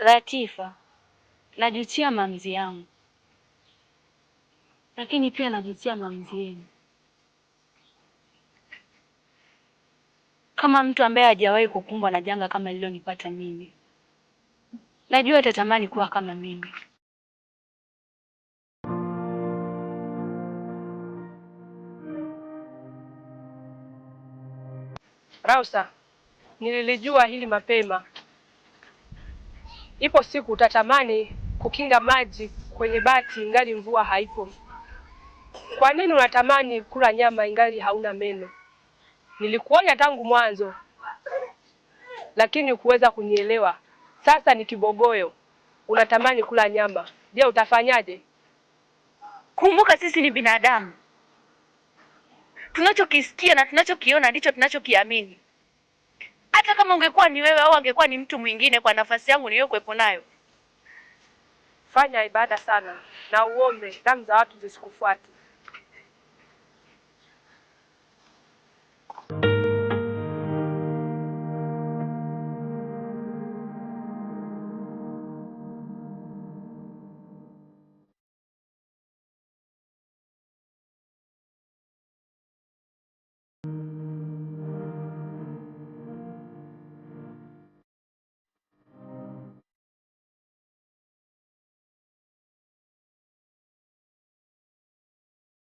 Latifa, najutia maamuzi yangu, lakini pia najutia maamuzi yenu. Kama mtu ambaye hajawahi kukumbwa na janga kama lililonipata mimi, najua atatamani kuwa kama mimi. Rausa, nililijua hili mapema. Ipo siku utatamani kukinga maji kwenye bati ingali mvua haipo. Kwa nini unatamani kula nyama ingali hauna meno? Nilikuonya tangu mwanzo, lakini hukuweza kunielewa. Sasa ni kibogoyo, unatamani kula nyama. Je, utafanyaje? Kumbuka sisi ni binadamu. Tunachokisikia na tunachokiona ndicho tunachokiamini. Hata kama ungekuwa ni wewe au angekuwa ni mtu mwingine kwa nafasi yangu niliyokuwepo nayo. Fanya ibada sana na uombe damu za watu zisikufuate.